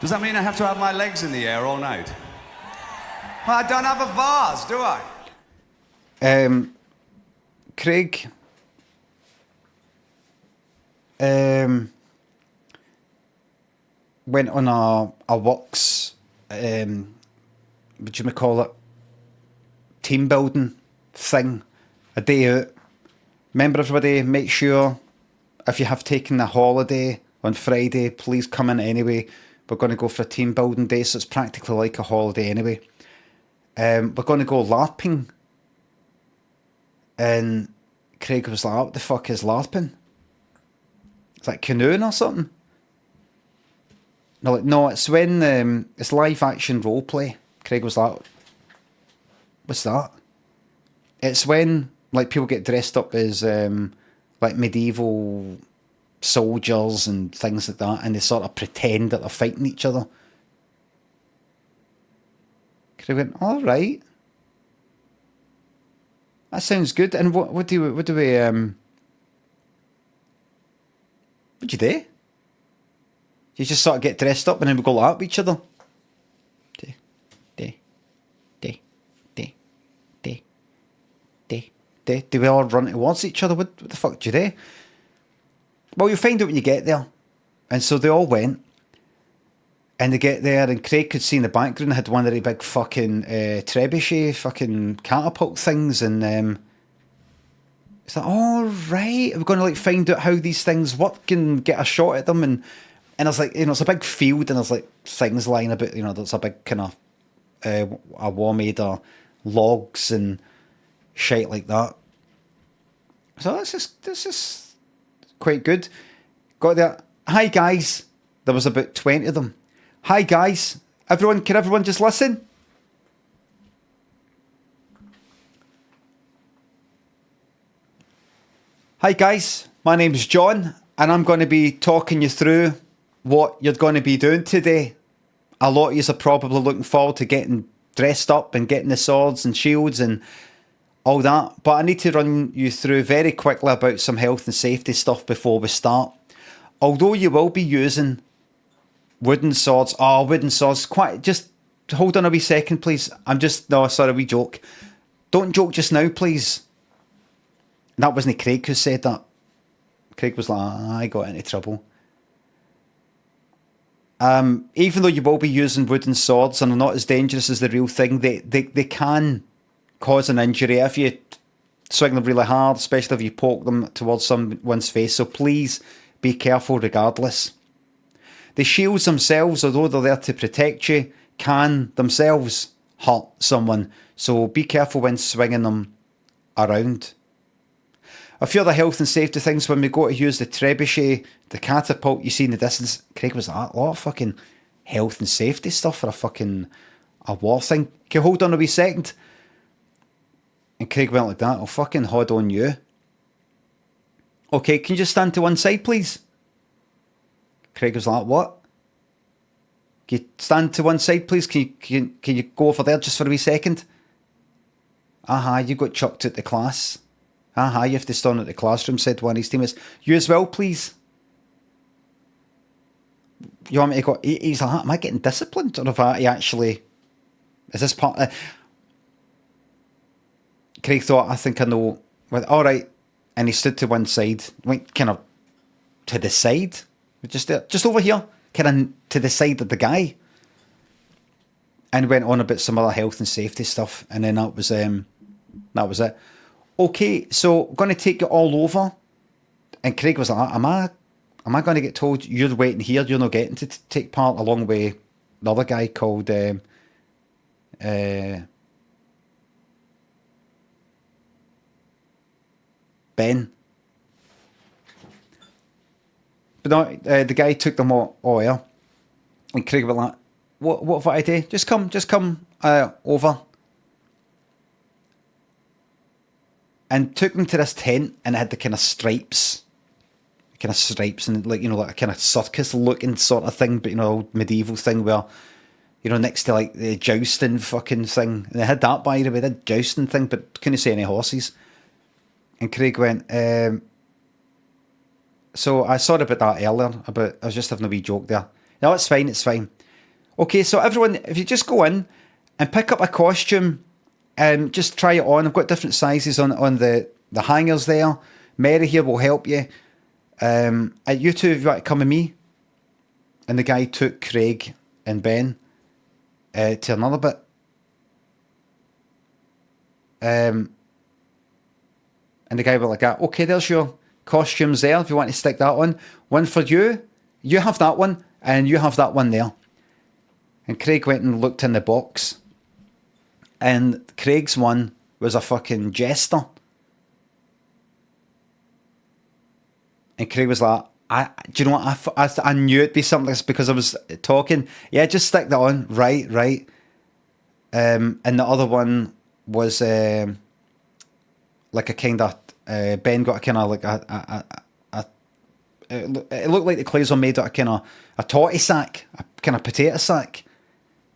Does that mean I have to have my legs in the air all night? Well, I don't have a vase, do I? Craig. Went on a works, what do you call it? Team building thing. A day out. Remember, everybody, make sure if you have taken a holiday on Friday, please come in anyway. We're going to go for a team building day, so it's practically like a holiday anyway. We're going to go Larping. And Craig was like, what the fuck is Larping? Is that canoeing or something? No, like, no, it's when it's live action role play. Craig was like, what's that? It's when like people get dressed up as like medieval soldiers and things like that, and they sort of pretend that they're fighting each other. Craig went, all right, that sounds good. And what do we what'd you do? You just sort of get dressed up and then we go like at each other. Do we all run towards each other? What the fuck do you do? Well, you'll find out when you get there. And so they all went. And they get there, and Craig could see in the background they had one of the big fucking trebuchet fucking catapult things, and it's like, all right, we're going to like find out how these things work and get a shot at them, and it's like, you know, it's a big field, and there's like things lying about, you know, there's a big kind of a wall made of logs and shit like that. So this is quite good. Got there. Hi guys. There was about 20 of them. Hi guys. Everyone, can everyone just listen? Hi guys. My name's John, and I'm going to be talking you through what you're going to be doing today. A lot of you are probably looking forward to getting dressed up and getting the swords and shields and all that, but I need to run you through very quickly about some health and safety stuff before we start. Although you will be using wooden swords, quite, just hold on a wee second please. No, sorry, we joke. Don't joke just now please. That wasn't Craig who said that. Craig was like, I got into trouble. Even though you will be using wooden swords and are not as dangerous as the real thing, they can cause an injury if you swing them really hard, especially if you poke them towards someone's face. So please be careful regardless. The shields themselves, although they're there to protect you, can themselves hurt someone. So be careful when swinging them around. A few other health and safety things when we go to use the trebuchet, the catapult you see in the distance. Craig was like, a lot of fucking health and safety stuff for a war thing. Can you hold on a wee second? And Craig went like that. I'll fucking hold on you. Okay, can you just stand to one side, please? Craig was like, what? Can you stand to one side, please? Can you go over there just for a wee second? You got chucked at the class. You have to stand at the classroom, said one of his teammates. You as well, please. You want me to go? He's like, am I getting disciplined? Or have he actually... Is this part... Craig thought, I think I know. Well, all right. And he stood to one side, went kind of to the side, just over here, kind of to the side of the guy, and went on about some other health and safety stuff. And then that was it. Okay, so going to take it all over. And Craig was like, am I going to get told you're waiting here, you're not getting to take part, along with the other guy called Ben. But no, the guy took them all yeah. And Craig was like, what have I do? Just come over. And took them to this tent, and it had the kind of stripes and like, you know, like a kind of circus looking sort of thing, but you know, old medieval thing where, you know, next to like the jousting fucking thing. And they had that, by the way, the jousting thing, but couldn't see any horses. And Craig went, so I saw about that earlier, I was just having a wee joke there. No, it's fine. Okay, so everyone, if you just go in and pick up a costume and just try it on. I've got different sizes on the hangers there. Mary here will help you. You two, if you want to come with me. And the guy took Craig and Ben to another bit. And the guy was like, okay, there's your costumes there if you want to stick that on. One for you. You have that one, and you have that one there. And Craig went and looked in the box. And Craig's one was a fucking jester. And Craig was like, do you know what? I knew it'd be something like this because I was talking. Yeah, just stick that on. Right. And the other one was like a kind of, Ben got a kind of like it looked like the clothes were made out of kind of a totty sack, a kind of potato sack.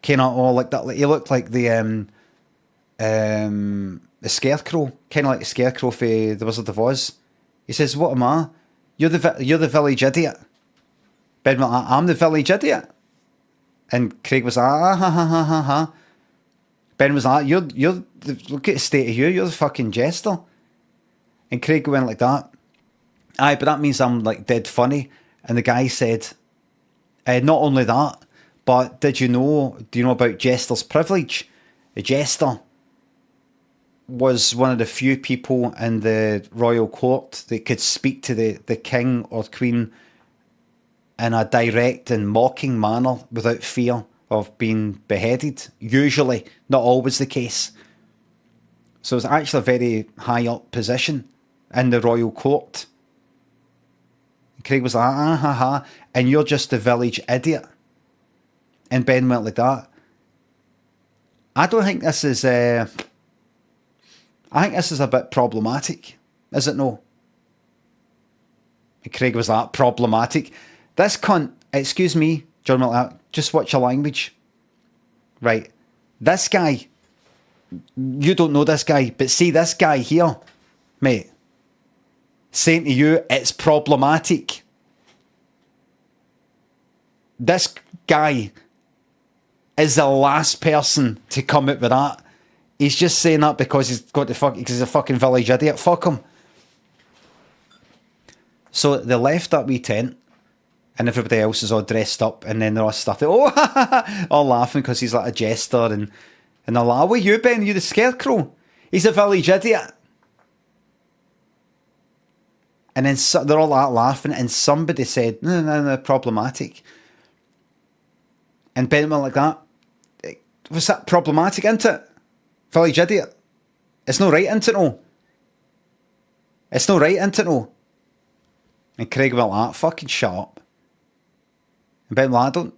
Kind of all like that. Like, he looked like the scarecrow, kind of like the scarecrow for the Wizard of Oz. He says, "What am I? You're the village idiot." Ben went, "I'm the village idiot." And Craig was like, ha. Ben was like, look at the state of you. You're the fucking jester." And Craig went like that. Aye, but that means I'm like dead funny. And the guy said, not only that, but do you know about jester's privilege? A jester was one of the few people in the royal court that could speak to the king or queen in a direct and mocking manner without fear of being beheaded. Usually, not always the case. So it's actually a very high up position in the royal court. Craig was like, and you're just the village idiot. And Ben went like that. I don't think this is... I think this is a bit problematic. Is it no? And Craig was like, problematic? This cunt... Excuse me, John went like that. Just watch your language. Right. This guy... You don't know this guy, but see this guy here, mate, saying to you, it's problematic. This guy is the last person to come out with that. He's just saying that because because he's a fucking village idiot. Fuck him. So they left that wee tent, and everybody else is all dressed up, and then they're all started, all laughing because he's like a jester, and they're like, "What you, Ben? You the scarecrow? He's a village idiot." And then they're all like laughing, and somebody said, no, problematic. And Ben went like that. Was that problematic, isn't it? Village idiot. It's not right, isn't it, no? It's not right, isn't it, no? And Craig went like that, fucking shut up. And Ben went like,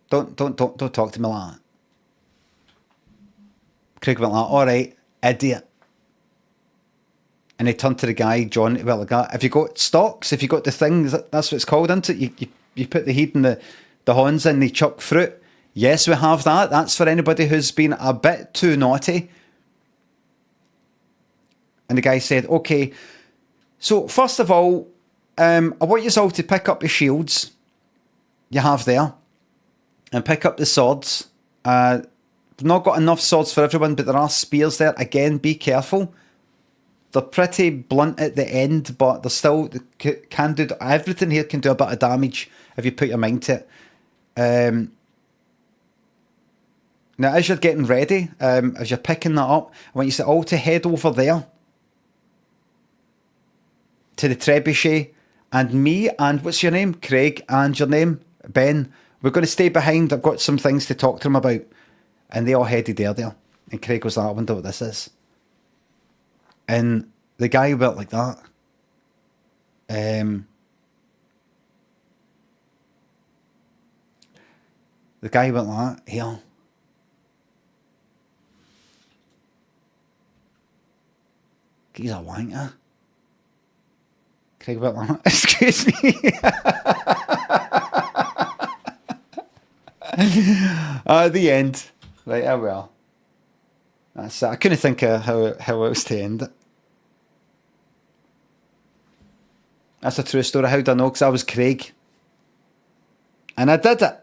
don't talk to me like that. Craig went like, all right, idiot. And he turned to the guy, John, went like that. Have you got stocks? Have you got the things? That's what it's called, isn't it? You put the heat and the horns in, they chuck fruit. Yes, we have that. That's for anybody who's been a bit too naughty. And the guy said, okay, so first of all, I want you all to pick up the shields you have there and pick up the swords. We've not got enough swords for everyone, but there are spears there. Again, be careful. They're pretty blunt at the end, but they're still can do everything here can do a bit of damage if you put your mind to it. Now, as you're getting ready, as you're picking that up, I want you all to head over there to the trebuchet, and me and what's your name, Craig, and your name, Ben. We're going to stay behind. I've got some things to talk to them about, and they all headed there. And Craig was like, "I wonder what this is." And the guy went like that. The guy went like that. Here. He's a wanker. Craig went like that. Excuse me. At the end. Right, oh well. That's it. I couldn't think of how else to end it. That's a true story. How do I know? Because I was Craig. And I did it.